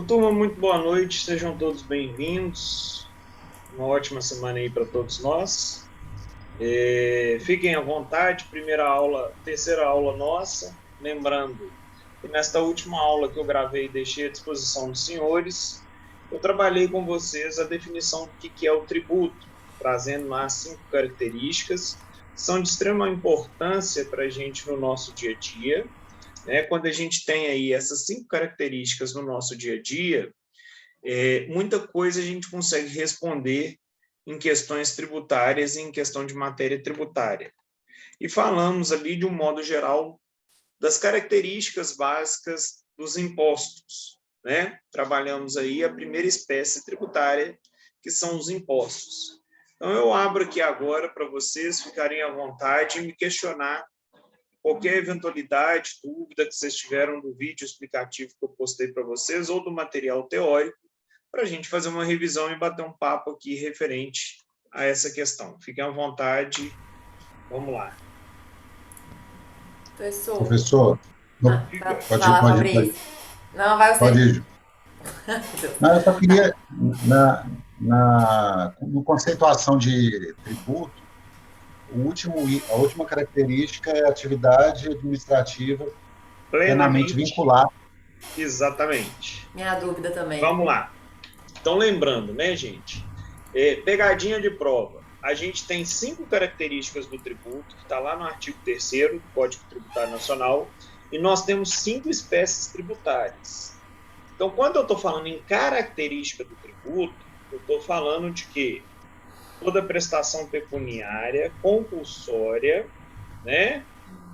Turma, muito boa noite, sejam todos bem-vindos. Uma ótima semana aí para todos nós. Fiquem à vontade, primeira aula, terceira aula nossa. Lembrando que nesta última aula que eu gravei e deixei à disposição dos senhores, eu trabalhei com vocês a definição do que é o tributo, trazendo lá 5 características que são de extrema importância para a gente no nosso dia a dia. Quando a gente tem aí essas 5 características no nosso dia a dia, muita coisa a gente consegue responder em questões tributárias e em questão de matéria tributária. E falamos ali, de um modo geral, das características básicas dos impostos. Trabalhamos aí a primeira espécie tributária, que são os impostos. Então, eu abro aqui agora para vocês ficarem à vontade e me questionar qualquer eventualidade, dúvida que vocês tiveram do vídeo explicativo que eu postei para vocês ou do material teórico, para a gente fazer uma revisão e bater um papo aqui referente a essa questão. Fiquem à vontade, vamos lá. Professor, Fica. pode ir, Fabrício. Não, vai pode você. ir. Não, eu só queria, no conceituação de tributo, a última característica é a atividade administrativa plenamente Plenamente, vinculada. exatamente. Minha dúvida também. Vamos lá. Então, lembrando, gente? Pegadinha de prova. A gente tem 5 características do tributo, que está lá no artigo 3º do Código Tributário Nacional, e nós temos 5 espécies tributárias. Então, quando eu estou falando em característica do tributo, eu estou falando de que toda prestação pecuniária, compulsória,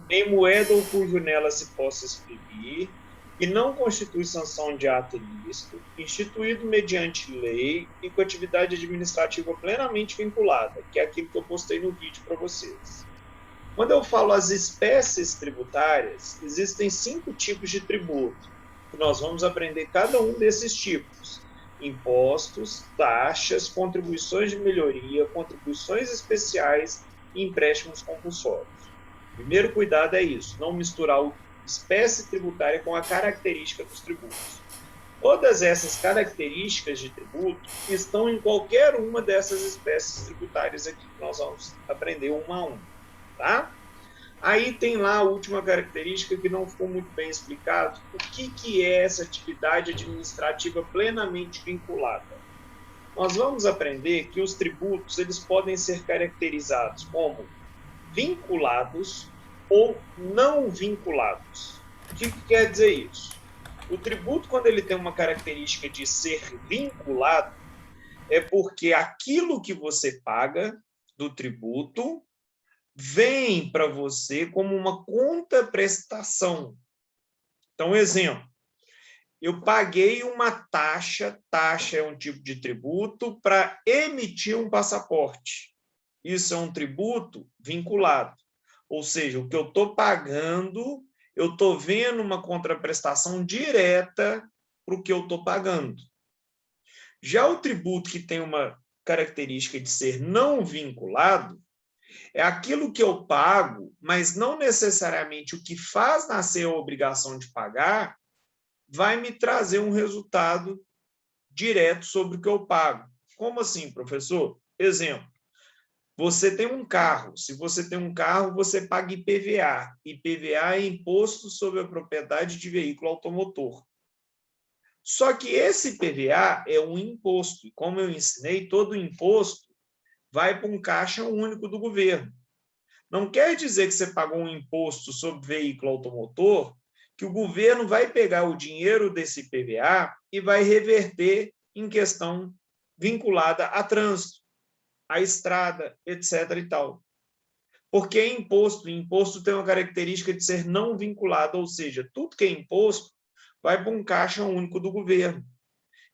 em moeda ou cujo nela se possa exprimir, que não constitui sanção de ato ilícito, instituído mediante lei e com atividade administrativa plenamente vinculada, que é aquilo que eu postei no vídeo para vocês. Quando eu falo as espécies tributárias, existem 5 tipos de tributo, que nós vamos aprender cada um desses tipos: impostos, taxas, contribuições de melhoria, contribuições especiais e empréstimos compulsórios. O primeiro cuidado é isso, não misturar a espécie tributária com a característica dos tributos. Todas essas características de tributo estão em qualquer uma dessas espécies tributárias aqui, que nós vamos aprender uma a uma. Tá? Aí tem lá a última característica que não ficou muito bem explicado. O que é essa atividade administrativa plenamente vinculada? Nós vamos aprender que os tributos eles podem ser caracterizados como vinculados ou não vinculados. O que quer dizer isso? O tributo, quando ele tem uma característica de ser vinculado, é porque aquilo que você paga do tributo vem para você como uma contraprestação. Então, exemplo, eu paguei uma taxa é um tipo de tributo, para emitir um passaporte. Isso é um tributo vinculado. Ou seja, o que eu estou pagando, eu estou vendo uma contraprestação direta para o que eu estou pagando. Já o tributo que tem uma característica de ser não vinculado, é aquilo que eu pago, mas não necessariamente o que faz nascer a obrigação de pagar vai me trazer um resultado direto sobre o que eu pago. Como assim, professor? Exemplo, você tem um carro. Se você tem um carro, você paga IPVA. IPVA é Imposto sobre a Propriedade de Veículo Automotor. Só que esse IPVA é um imposto. E como eu ensinei, todo imposto vai para um caixa único do governo. Não quer dizer que você pagou um imposto sobre veículo automotor, que o governo vai pegar o dinheiro desse IPVA e vai reverter em questão vinculada a trânsito, a estrada, etc. e tal. Porque imposto tem uma característica de ser não vinculado, ou seja, tudo que é imposto vai para um caixa único do governo.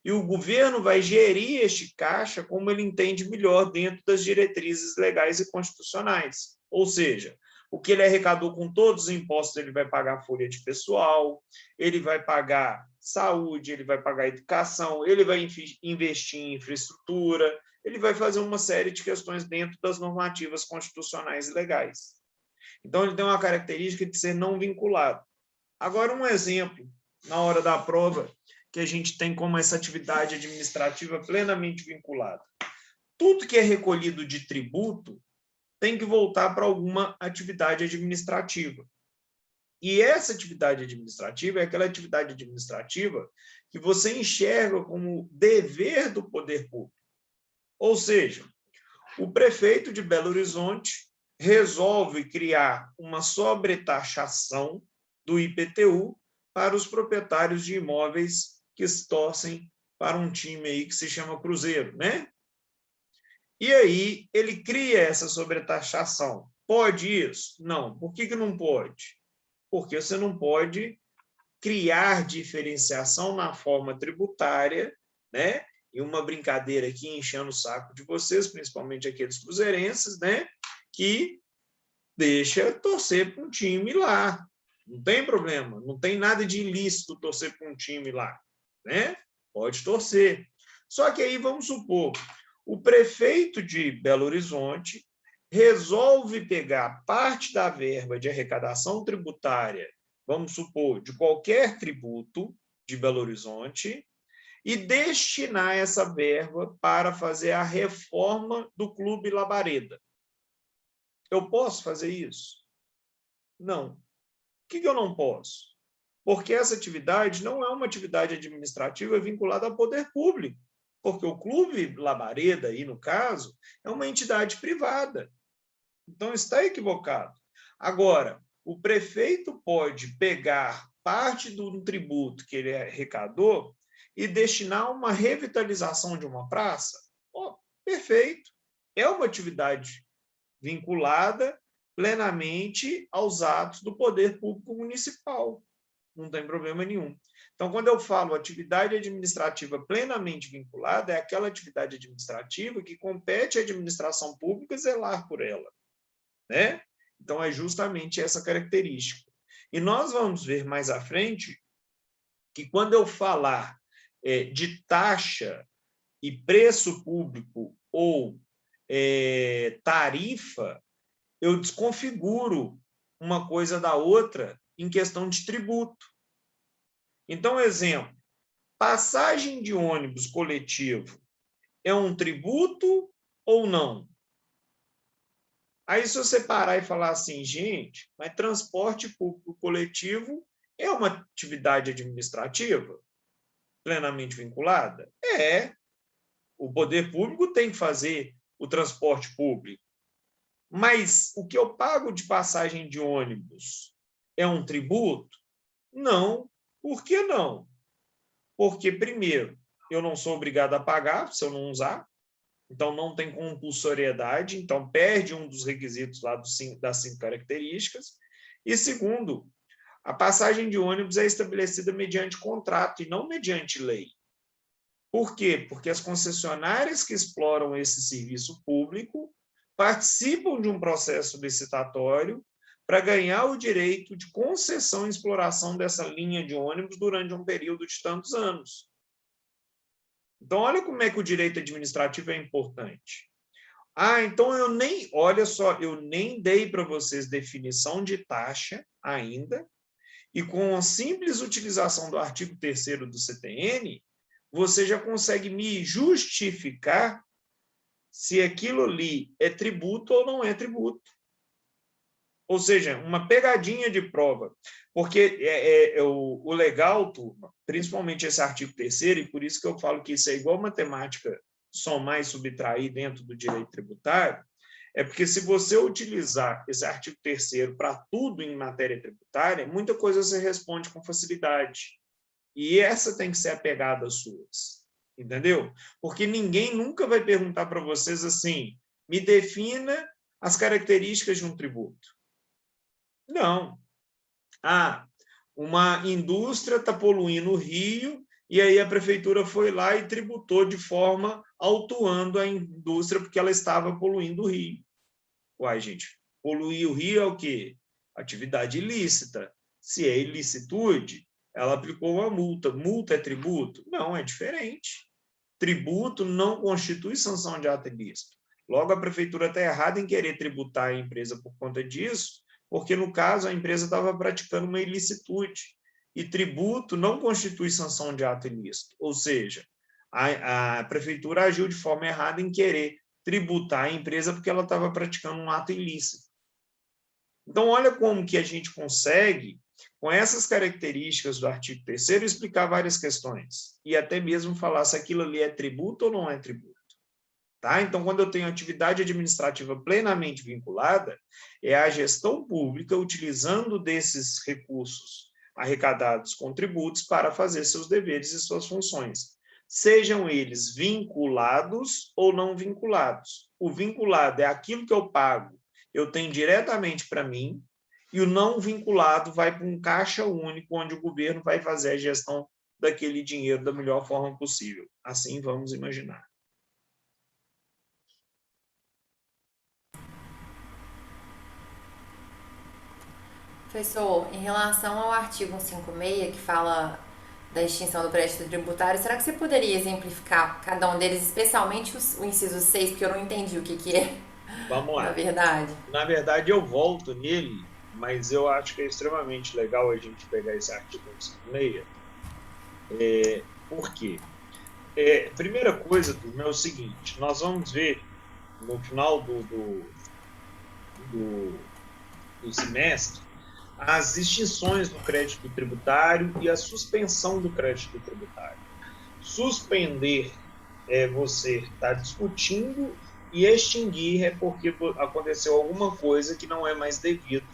E o governo vai gerir este caixa como ele entende melhor dentro das diretrizes legais e constitucionais. Ou seja, o que ele arrecadou com todos os impostos, ele vai pagar folha de pessoal, ele vai pagar saúde, ele vai pagar educação, ele vai investir em infraestrutura, ele vai fazer uma série de questões dentro das normativas constitucionais e legais. Então, ele tem uma característica de ser não vinculado. Agora, um exemplo, na hora da prova, que a gente tem como essa atividade administrativa plenamente vinculada? Tudo que é recolhido de tributo tem que voltar para alguma atividade administrativa. E essa atividade administrativa é aquela atividade administrativa que você enxerga como dever do poder público. Ou seja, o prefeito de Belo Horizonte resolve criar uma sobretaxação do IPTU para os proprietários de imóveis que se torcem para um time aí que se chama Cruzeiro, né? E aí ele cria essa sobretaxação. Pode isso? Não. Por que não pode? Porque você não pode criar diferenciação na forma tributária, né? E uma brincadeira aqui enchendo o saco de vocês, principalmente aqueles cruzeirenses, né? Que deixa torcer para um time lá. Não tem problema, não tem nada de ilícito torcer para um time lá, né? Pode torcer. Só que aí vamos supor, o prefeito de Belo Horizonte resolve pegar parte da verba de arrecadação tributária, vamos supor, de qualquer tributo de Belo Horizonte, e destinar essa verba para fazer a reforma do Clube Labareda. Eu posso fazer isso? Não. Por que eu não posso? Porque essa atividade não é uma atividade administrativa vinculada ao poder público, porque o Clube Labareda, aí no caso, é uma entidade privada. Então, está equivocado. Agora, o prefeito pode pegar parte do tributo que ele arrecadou e destinar a uma revitalização de uma praça? Oh, perfeito. É uma atividade vinculada plenamente aos atos do poder público municipal. Não tem problema nenhum. Então, quando eu falo atividade administrativa plenamente vinculada, é aquela atividade administrativa que compete à administração pública zelar por ela, né? Então, é justamente essa característica. E nós vamos ver mais à frente que, quando eu falar de taxa e preço público ou tarifa, eu desconfiguro uma coisa da outra em questão de tributo. Então, exemplo, passagem de ônibus coletivo é um tributo ou não? Aí, se você parar e falar assim, gente, mas transporte público coletivo é uma atividade administrativa plenamente vinculada? É. O poder público tem que fazer o transporte público. Mas o que eu pago de passagem de ônibus é um tributo? Não. Por que não? Porque, primeiro, eu não sou obrigado a pagar se eu não usar, então não tem compulsoriedade, então perde um dos requisitos lá das 5 características. E, segundo, a passagem de ônibus é estabelecida mediante contrato e não mediante lei. Por quê? Porque as concessionárias que exploram esse serviço público participam de um processo licitatório para ganhar o direito de concessão e exploração dessa linha de ônibus durante um período de tantos anos. Então, olha como é que o direito administrativo é importante. Então olha só, eu nem dei para vocês definição de taxa ainda, e com a simples utilização do artigo 3º do CTN, você já consegue me justificar se aquilo ali é tributo ou não é tributo. Ou seja, uma pegadinha de prova. Porque o legal, turma, principalmente esse artigo 3º, e por isso que eu falo que isso é igual matemática somar e subtrair dentro do direito tributário, é porque se você utilizar esse artigo 3º para tudo em matéria tributária, muita coisa você responde com facilidade. E essa tem que ser a pegada suas. Entendeu? Porque ninguém nunca vai perguntar para vocês assim, me defina as características de um tributo. Não. Uma indústria está poluindo o rio e aí a prefeitura foi lá e tributou de forma autuando a indústria porque ela estava poluindo o rio. Uai, gente, poluir o rio é o quê? Atividade ilícita. Se é ilicitude, ela aplicou uma multa. Multa é tributo? Não, é diferente. Tributo não constitui sanção de ato ilícito. Logo, a prefeitura está errada em querer tributar a empresa por conta disso, porque, no caso, a empresa estava praticando uma ilicitude. e tributo não constitui sanção de ato ilícito, ou seja, a prefeitura agiu de forma errada em querer tributar a empresa porque ela estava praticando um ato ilícito. Então, olha como que a gente consegue, com essas características do artigo 3º, explicar várias questões e até mesmo falar se aquilo ali é tributo ou não é tributo. Tá? Então, quando eu tenho atividade administrativa plenamente vinculada, é a gestão pública utilizando desses recursos arrecadados com tributos para fazer seus deveres e suas funções, sejam eles vinculados ou não vinculados. O vinculado é aquilo que eu pago, eu tenho diretamente para mim, e o não vinculado vai para um caixa único, onde o governo vai fazer a gestão daquele dinheiro da melhor forma possível. Assim vamos imaginar. Professor, em relação ao artigo 156, que fala da extinção do crédito tributário, será que você poderia exemplificar cada um deles, especialmente o inciso 6, porque eu não entendi o que é? Vamos lá. Na verdade. Na verdade, eu volto nele, mas eu acho que é extremamente legal a gente pegar esse artigo 156. Por quê? Primeira coisa, turma, é o seguinte, nós vamos ver no final do semestre as extinções do crédito tributário e a suspensão do crédito tributário. Suspender é você estar discutindo, e extinguir é porque aconteceu alguma coisa que não é mais devido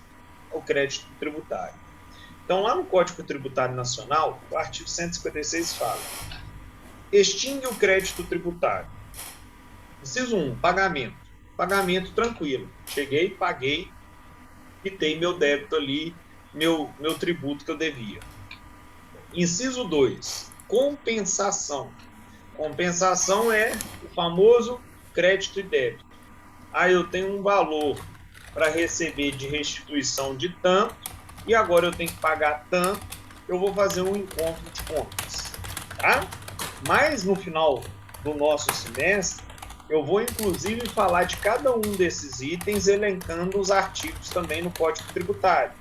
ao crédito tributário. Então, lá no Código Tributário Nacional, o artigo 156 fala: extingue o crédito tributário. Inciso 1, pagamento. Pagamento tranquilo. Cheguei, paguei, quitei meu débito ali, meu tributo que eu devia. Inciso 2, compensação. Compensação é o famoso crédito e débito. Eu tenho um valor para receber de restituição de tanto, e agora eu tenho que pagar tanto, eu vou fazer um encontro de contas. Tá? Mas no final do nosso semestre, eu vou inclusive falar de cada um desses itens, elencando os artigos também no Código Tributário.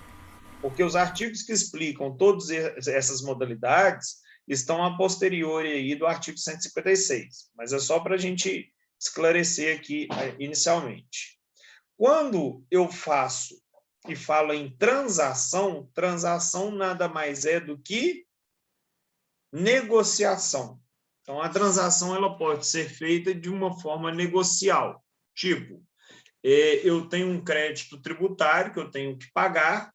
Porque os artigos que explicam todas essas modalidades estão a posteriori aí do artigo 156. Mas é só para a gente esclarecer aqui inicialmente. Quando eu faço e falo em transação, transação nada mais é do que negociação. Então, a transação ela pode ser feita de uma forma negocial. Tipo, eu tenho um crédito tributário que eu tenho que pagar,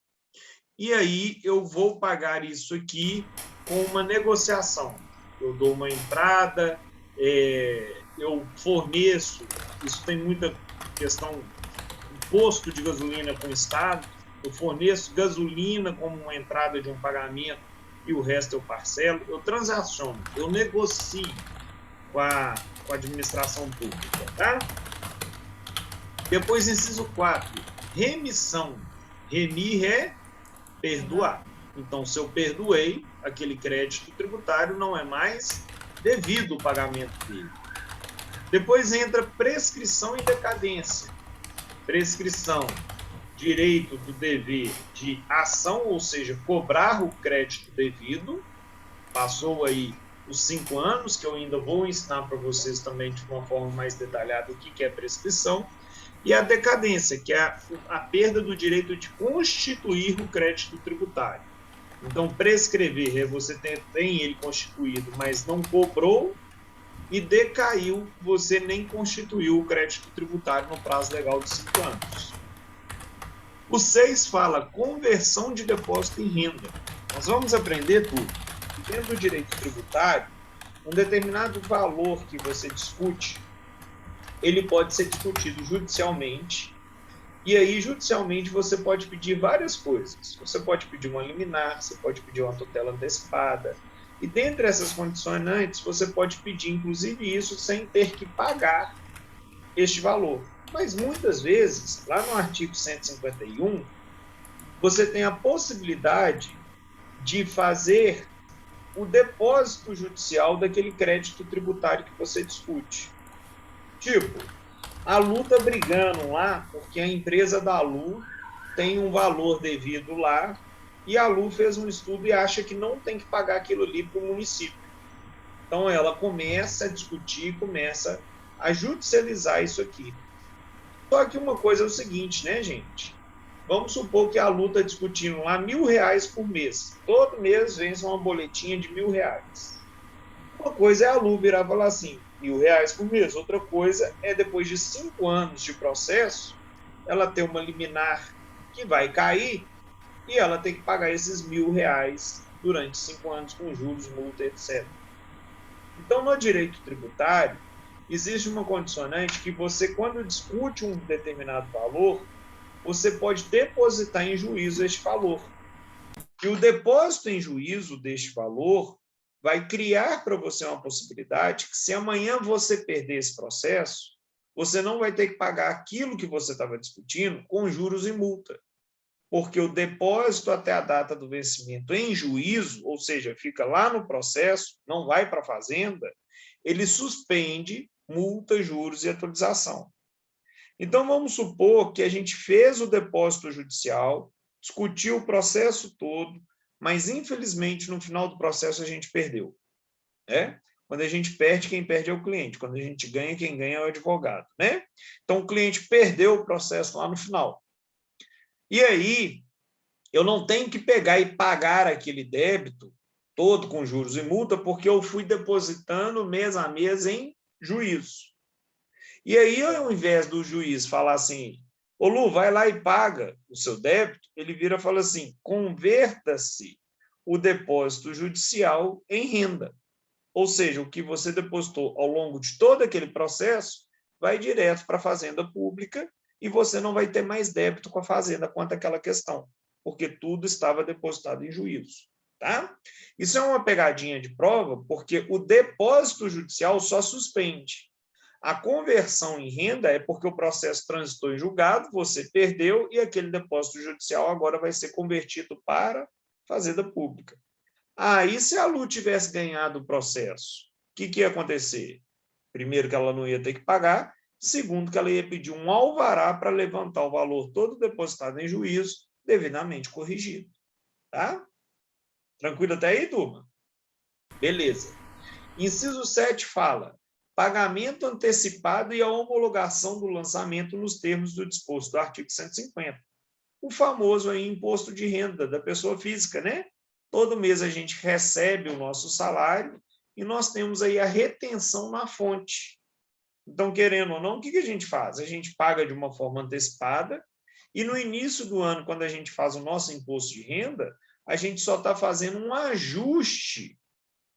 e aí eu vou pagar isso aqui com uma negociação. Eu dou uma entrada, eu forneço, isso tem muita questão, imposto de gasolina com o Estado, eu forneço gasolina como uma entrada de um pagamento e o resto eu parcelo, eu transaciono, eu negocio com a administração pública. Tá? Depois, inciso 4, remissão. Remir é perdoar. Então, se eu perdoei, aquele crédito tributário não é mais devido o pagamento dele. Depois entra prescrição e decadência. Prescrição, direito do dever de ação, ou seja, cobrar o crédito devido. Passou aí os 5 anos, que eu ainda vou ensinar para vocês também de uma forma mais detalhada o que é prescrição. E a decadência, que é a perda do direito de constituir o crédito tributário. Então, prescrever é você tem ele constituído, mas não cobrou, e decaiu, você nem constituiu o crédito tributário no prazo legal de 5 anos. O 6 fala conversão de depósito em renda. Nós vamos aprender tudo. Dentro do direito tributário, um determinado valor que você discute, ele pode ser discutido judicialmente, e aí judicialmente você pode pedir várias coisas. Você pode pedir uma liminar, você pode pedir uma tutela antecipada, e dentre essas condicionantes você pode pedir inclusive isso sem ter que pagar este valor. Mas muitas vezes, lá no artigo 151, você tem a possibilidade de fazer o depósito judicial daquele crédito tributário que você discute. Tipo, a Lu está brigando lá porque a empresa da Lu tem um valor devido lá e a Lu fez um estudo e acha que não tem que pagar aquilo ali para o município. Então, ela começa a discutir, começa a judicializar isso aqui. Só que uma coisa é o seguinte, né, gente? Vamos supor que a Lu está discutindo lá R$1.000 por mês. Todo mês vence uma boletinha de R$1.000. Uma coisa é a Lu virar e falar assim, R$1.000 por mês. Outra coisa é, depois de 5 anos de processo, ela ter uma liminar que vai cair e ela tem que pagar esses R$1.000 durante 5 anos com juros, multa, etc. Então, no direito tributário, existe uma condicionante que você, quando discute um determinado valor, você pode depositar em juízo este valor. E o depósito em juízo deste valor vai criar para você uma possibilidade que, se amanhã você perder esse processo, você não vai ter que pagar aquilo que você estava discutindo com juros e multa. Porque o depósito até a data do vencimento em juízo, ou seja, fica lá no processo, não vai para a fazenda, ele suspende multa, juros e atualização. Então, vamos supor que a gente fez o depósito judicial, discutiu o processo todo, mas, infelizmente, no final do processo, a gente perdeu. Né? Quando a gente perde, quem perde é o cliente. Quando a gente ganha, quem ganha é o advogado. Né? Então, o cliente perdeu o processo lá no final. E aí, eu não tenho que pegar e pagar aquele débito todo com juros e multa, porque eu fui depositando mês a mês em juízo. E aí, ao invés do juiz falar assim, ô Lu, vai lá e paga o seu débito, ele vira e fala assim, converta-se o depósito judicial em renda. Ou seja, o que você depositou ao longo de todo aquele processo vai direto para a Fazenda Pública e você não vai ter mais débito com a Fazenda quanto àquela questão, porque tudo estava depositado em juízo. Tá? Isso é uma pegadinha de prova, porque o depósito judicial só suspende. A conversão em renda é porque o processo transitou em julgado, você perdeu, e aquele depósito judicial agora vai ser convertido para Fazenda Pública. Aí, se a Lu tivesse ganhado o processo, o que ia acontecer? Primeiro, que ela não ia ter que pagar. Segundo, que ela ia pedir um alvará para levantar o valor todo depositado em juízo, devidamente corrigido. Tá? Tranquilo até aí, turma? Beleza. Inciso 7 fala: pagamento antecipado e a homologação do lançamento nos termos do disposto do artigo 150. O famoso aí, imposto de renda da pessoa física, né? Todo mês a gente recebe o nosso salário e nós temos aí a retenção na fonte. Então, querendo ou não, o que a gente faz? A gente paga de uma forma antecipada e no início do ano, quando a gente faz o nosso imposto de renda, a gente só está fazendo um ajuste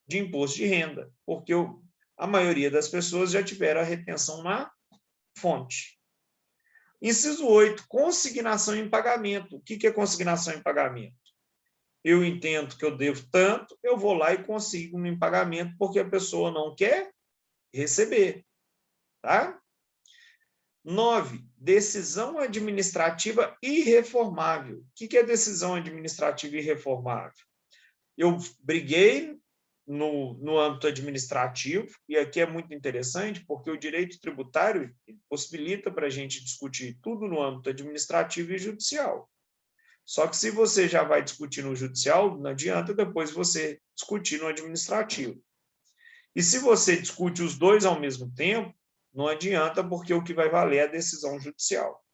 de imposto de renda, porque a maioria das pessoas já tiveram a retenção na fonte. Inciso 8, consignação em pagamento. O que é consignação em pagamento? Eu entendo que eu devo tanto, eu vou lá e consigo em pagamento porque a pessoa não quer receber. Tá? 9, decisão administrativa irreformável. O que é decisão administrativa irreformável? Eu briguei no âmbito administrativo, e aqui é muito interessante, porque o direito tributário possibilita para a gente discutir tudo no âmbito administrativo e judicial. Só que se você já vai discutir no judicial, não adianta depois você discutir no administrativo. E se você discute os dois ao mesmo tempo, não adianta, porque o que vai valer é a decisão judicial.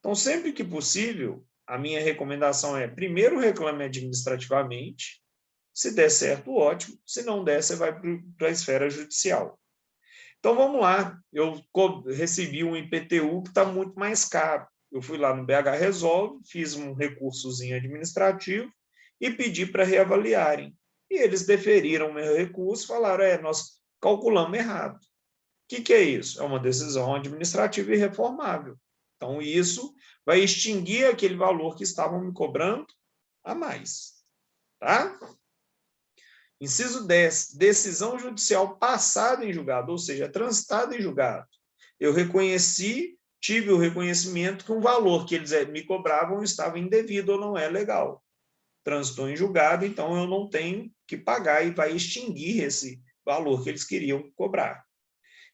Então, sempre que possível, a minha recomendação é, primeiro reclame administrativamente. Se der certo, ótimo. Se não der, você vai para a esfera judicial. Então, vamos lá. Eu recebi um IPTU que está muito mais caro. Eu fui lá no BH Resolve, fiz um recursozinho administrativo e pedi para reavaliarem. E eles deferiram o meu recurso e falaram, nós calculamos errado. O que é isso? É uma decisão administrativa irreformável. Então, isso vai extinguir aquele valor que estavam me cobrando a mais. Tá? Inciso 10, decisão judicial passada em julgado, ou seja, transitada em julgado. Eu reconheci, tive o reconhecimento que um valor que eles me cobravam estava indevido ou não é legal. Transitou em julgado, então eu não tenho que pagar e vai extinguir esse valor que eles queriam cobrar.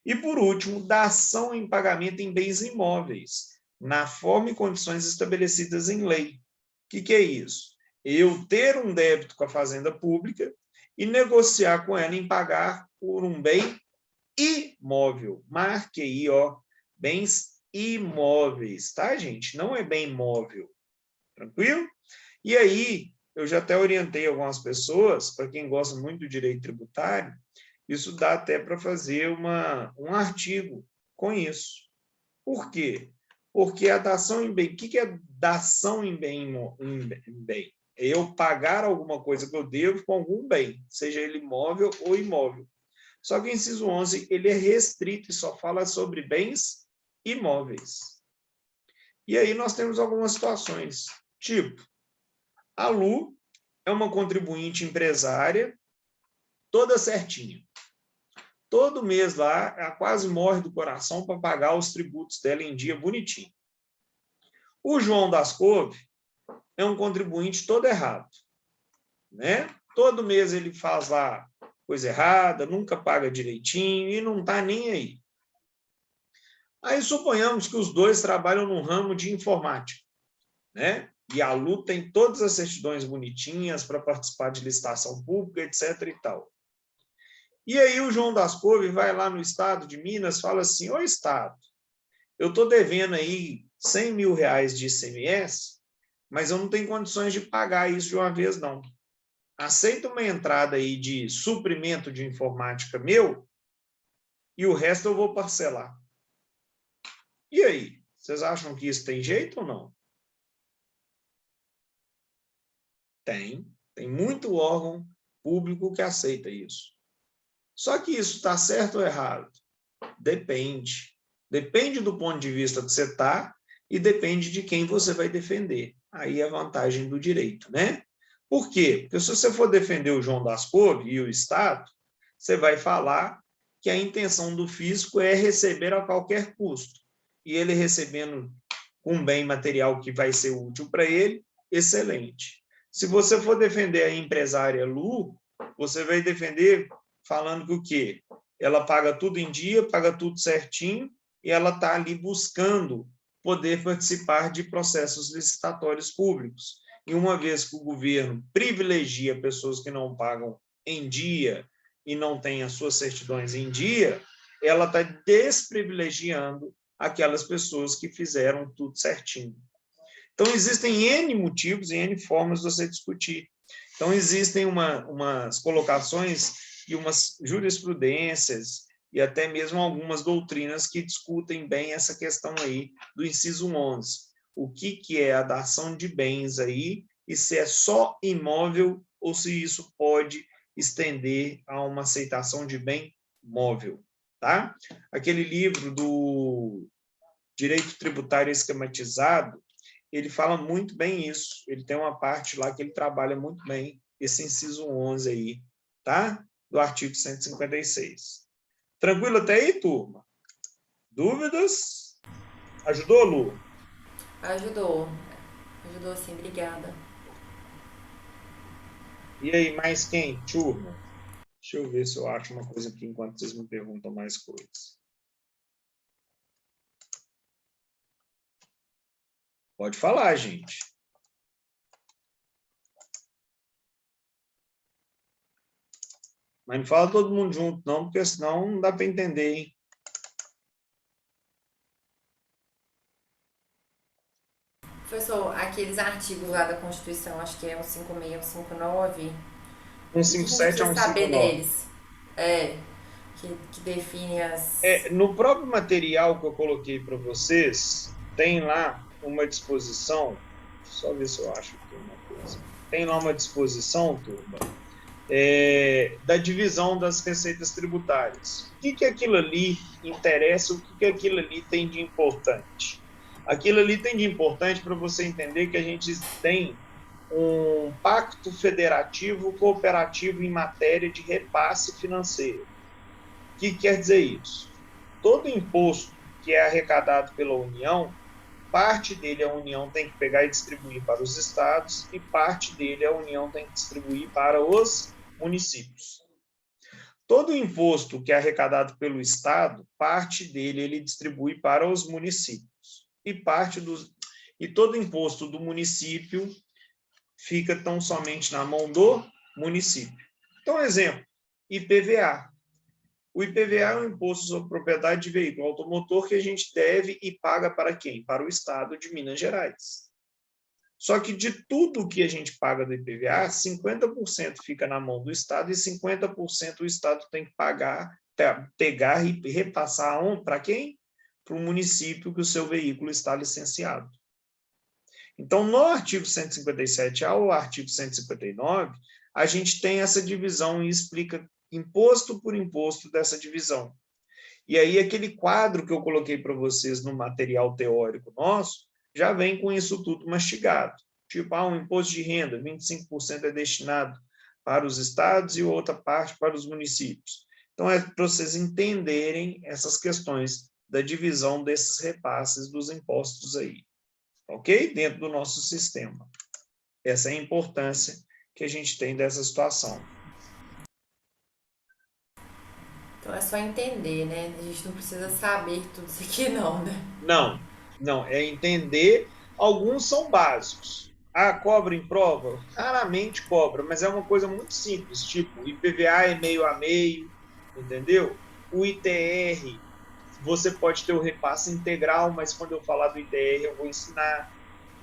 E, por último, dação em pagamento em bens imóveis, na forma e condições estabelecidas em lei. O que é isso? eu ter um débito com a Fazenda Pública e negociar com ela em pagar por um bem imóvel. Marque aí, ó, bens imóveis, tá, gente? Não é bem móvel. Tranquilo? E aí, eu já até orientei algumas pessoas, para quem gosta muito do direito tributário, isso dá até para fazer um artigo com isso. Por quê? Porque a dação em bem... O que é dação em bem? É eu pagar alguma coisa que eu devo com algum bem, seja ele móvel ou imóvel. Só que o inciso 11 ele é restrito e só fala sobre bens imóveis. E aí nós temos algumas situações, tipo, a Lu é uma contribuinte empresária toda certinha. Todo mês lá, ela quase morre do coração para pagar os tributos dela em dia bonitinho. O João das Couve é um contribuinte todo errado, né? Todo mês ele faz lá coisa errada, nunca paga direitinho e não está nem aí. Aí suponhamos que os dois trabalham no ramo de informática, né? E a Lu tem todas as certidões bonitinhas para participar de licitação pública, etc. e tal. E aí o João das Couve vai lá no estado de Minas e fala assim, ô estado, eu estou devendo aí 100 mil reais de ICMS, mas eu não tenho condições de pagar isso de uma vez, não. Aceita uma entrada aí de suprimento de informática meu e o resto eu vou parcelar. E aí? Vocês acham que isso tem jeito ou não? Tem. Tem muito órgão público que aceita isso. Só que isso está certo ou errado? Depende. Depende do ponto de vista que você está e depende de quem você vai defender. Aí é a vantagem do direito, né? Por quê? Porque se você for defender o João das Couve e o Estado, você vai falar que a intenção do fisco é receber a qualquer custo. E ele recebendo um bem material que vai ser útil para ele, excelente. Se você for defender a empresária Lu, você vai defender falando que o quê? Ela paga tudo em dia, paga tudo certinho, e ela está ali buscando poder participar de processos licitatórios públicos. E uma vez que o governo privilegia pessoas que não pagam em dia e não têm as suas certidões em dia, ela está desprivilegiando aquelas pessoas que fizeram tudo certinho. Então, existem N motivos e N formas de você discutir. Então, existem umas colocações e umas jurisprudências e até mesmo algumas doutrinas que discutem bem essa questão aí do inciso 11. O que é a dação de bens aí e se é só imóvel ou se isso pode estender a uma aceitação de bem móvel, tá? Aquele livro do Direito Tributário Esquematizado, ele fala muito bem isso. Ele tem uma parte lá que ele trabalha muito bem esse inciso 11 aí, tá? Do artigo 156. Tranquilo até aí, turma? Dúvidas? Ajudou, Lu? Ajudou. Ajudou sim, obrigada. E aí, mais quem? Turma? Deixa eu ver se eu acho uma coisa aqui enquanto vocês me perguntam mais coisas. Pode falar, gente. Mas não fala todo mundo junto, não, porque senão não dá para entender, hein? Professor, aqueles artigos lá da Constituição, acho que é o 56 ou 59, 157 a precisa saber 159. deles. Que define as... No próprio material que eu coloquei para vocês, tem lá uma disposição, só ver se eu acho aqui uma coisa. Tem lá uma disposição, turma, da divisão das receitas tributárias. O que aquilo ali interessa, o que aquilo ali tem de importante? Aquilo ali tem de importante para você entender que a gente tem um pacto federativo cooperativo em matéria de repasse financeiro. O que quer dizer isso? Todo imposto que é arrecadado pela União, parte dele a União tem que pegar e distribuir para os estados e parte dele a União tem que distribuir para os municípios. Todo imposto que é arrecadado pelo estado, parte dele ele distribui para os municípios e todo imposto do município fica tão somente na mão do município. Então, exemplo, IPVA. O IPVA é um imposto sobre propriedade de veículo automotor que a gente deve e paga para quem? Para o Estado de Minas Gerais. Só que de tudo que a gente paga do IPVA, 50% fica na mão do Estado e 50% o Estado tem que pagar, pegar e repassar para quem? Para o município que o seu veículo está licenciado. Então, no artigo 157A ou artigo 159, a gente tem essa divisão e explica imposto por imposto dessa divisão. E aí, aquele quadro que eu coloquei para vocês no material teórico nosso, já vem com isso tudo mastigado. Tipo, um imposto de renda, 25% é destinado para os estados e outra parte para os municípios. Então, é para vocês entenderem essas questões da divisão desses repasses dos impostos aí. Ok? Dentro do nosso sistema. Essa é a importância que a gente tem dessa situação. Então é só entender, né? A gente não precisa saber tudo isso aqui, não, né? Não, é entender. Alguns são básicos. Cobra em prova? Raramente cobra, mas é uma coisa muito simples, tipo, IPVA é meio a meio, entendeu? O ITR, você pode ter o repasse integral, mas quando eu falar do ITR eu vou ensinar.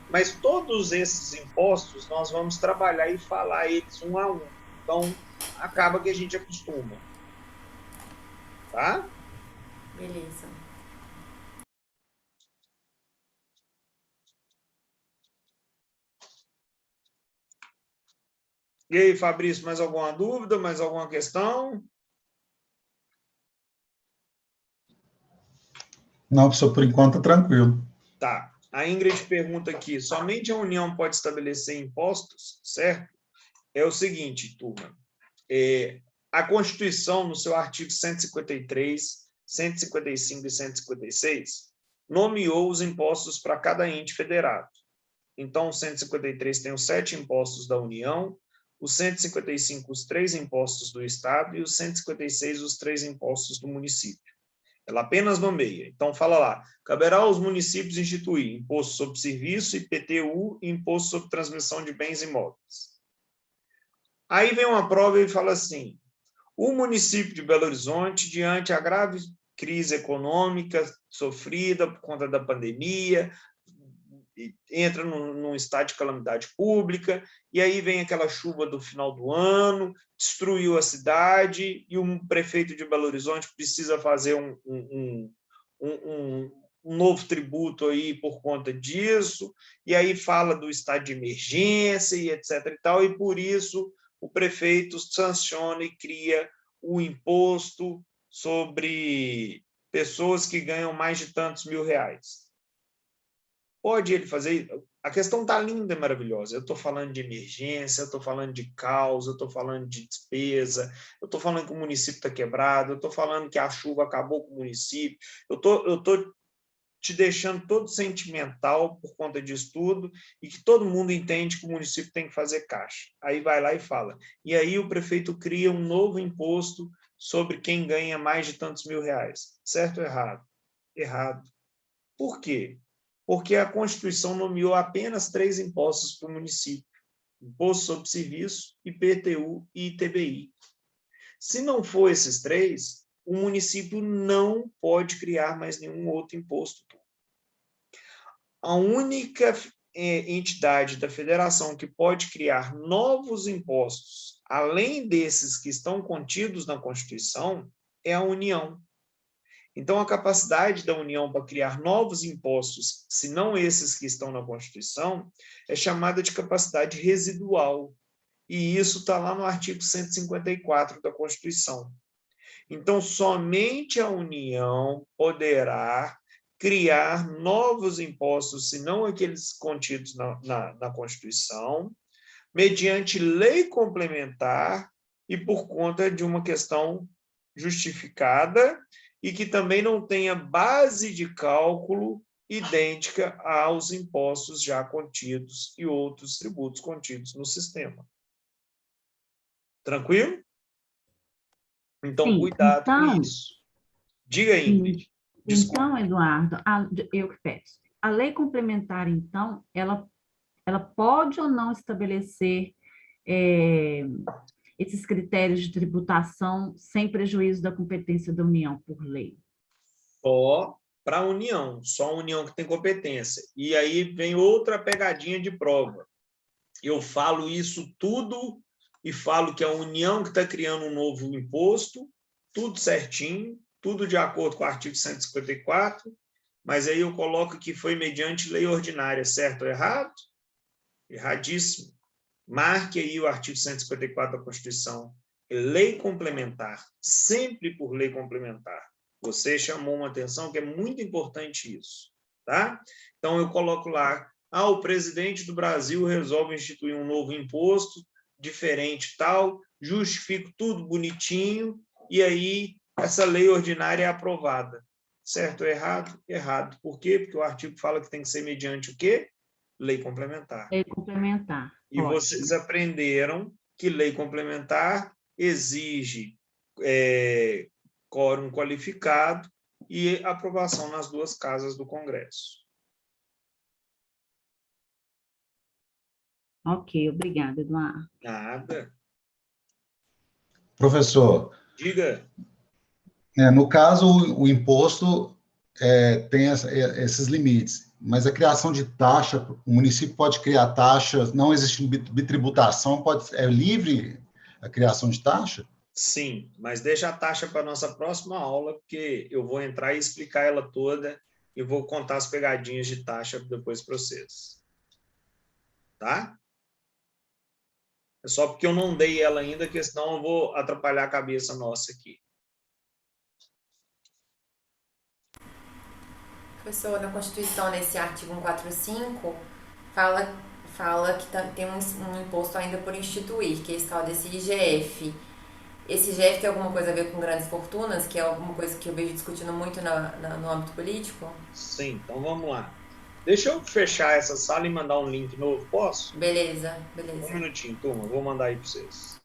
Mas todos esses impostos nós vamos trabalhar e falar eles um a um. Então, acaba que a gente acostuma. Tá? Beleza. E aí, Fabrício, mais alguma dúvida, mais alguma questão? Não, professor, por enquanto, tranquilo. Tá. A Ingrid pergunta aqui, somente a União pode estabelecer impostos, certo? É o seguinte, turma, a Constituição, no seu artigo 153, 155 e 156, nomeou os impostos para cada ente federado. Então, o 153 tem os 7 impostos da União, o 155 os 3 impostos do Estado e o 156 os 3 impostos do município. Ela apenas nomeia. Então, fala lá, caberá aos municípios instituir imposto sobre serviço, IPTU e imposto sobre transmissão de bens imóveis. Aí vem uma prova e fala assim, o município de Belo Horizonte, diante a grave crise econômica sofrida por conta da pandemia, entra num estado de calamidade pública, e aí vem aquela chuva do final do ano, destruiu a cidade, e o prefeito de Belo Horizonte precisa fazer um novo tributo aí por conta disso, e aí fala do estado de emergência, e etc. e tal, e por isso o prefeito sanciona e cria o imposto sobre pessoas que ganham mais de tantos mil reais. Pode ele fazer? A questão está linda e maravilhosa. Eu estou falando de emergência, eu estou falando de causa, eu estou falando de despesa, eu estou falando que o município está quebrado, eu estou falando que a chuva acabou com o município, eu estou te deixando todo sentimental por conta disso tudo e que todo mundo entende que o município tem que fazer caixa. Aí vai lá e fala. E aí o prefeito cria um novo imposto sobre quem ganha mais de tantos mil reais. Certo ou errado? Errado. Por quê? Porque a Constituição nomeou apenas 3 impostos para o município. Imposto sobre serviço, IPTU e ITBI. Se não for esses 3, o município não pode criar mais nenhum outro imposto. A única entidade da federação que pode criar novos impostos, além desses que estão contidos na Constituição, é a União. Então, a capacidade da União para criar novos impostos, se não esses que estão na Constituição, é chamada de capacidade residual. E isso está lá no artigo 154 da Constituição. Então, somente a União poderá criar novos impostos, se não aqueles contidos na Constituição, mediante lei complementar e por conta de uma questão justificada e que também não tenha base de cálculo idêntica aos impostos já contidos e outros tributos contidos no sistema. Tranquilo? Então, sim, cuidado com isso. Diga aí, Ingrid. Então, Eduardo, eu que peço. A lei complementar, então, ela ela pode ou não estabelecer é, esses critérios de tributação sem prejuízo da competência da União por lei? Só para a União, só a União que tem competência. E aí vem outra pegadinha de prova. Eu falo isso tudo e falo que a União que está criando um novo imposto, tudo certinho, tudo de acordo com o artigo 154, mas aí eu coloco que foi mediante lei ordinária, certo ou errado? Erradíssimo. Marque aí o artigo 154 da Constituição. Lei complementar, sempre por lei complementar. Você chamou uma atenção que é muito importante isso, tá? Então, eu coloco lá, o presidente do Brasil resolve instituir um novo imposto, diferente tal, justifico tudo bonitinho, e aí essa lei ordinária é aprovada. Certo ou errado? Errado. Por quê? Porque o artigo fala que tem que ser mediante o quê? Lei complementar. Lei complementar. E Ótimo. vocês aprenderam que lei complementar exige quórum qualificado e aprovação nas duas casas do Congresso. Ok, obrigada, Eduardo. Nada. Professor, Diga. no caso, o imposto tem esses limites, mas a criação de taxa, o município pode criar taxa, não existe bitributação, é livre a criação de taxa? Sim, mas deixa a taxa para a nossa próxima aula, porque eu vou entrar e explicar ela toda e vou contar as pegadinhas de taxa depois para vocês. Tá? É só porque eu não dei ela ainda, que senão eu vou atrapalhar a cabeça nossa aqui. Professor, na Constituição, nesse artigo 145, fala que tem um imposto ainda por instituir, que é esse tal desse IGF. Esse IGF tem alguma coisa a ver com grandes fortunas, que é alguma coisa que eu vejo discutindo muito no âmbito político? Sim, então vamos lá. Deixa eu fechar essa sala e mandar um link novo, posso? Beleza, beleza. Um minutinho, turma, vou mandar aí para vocês.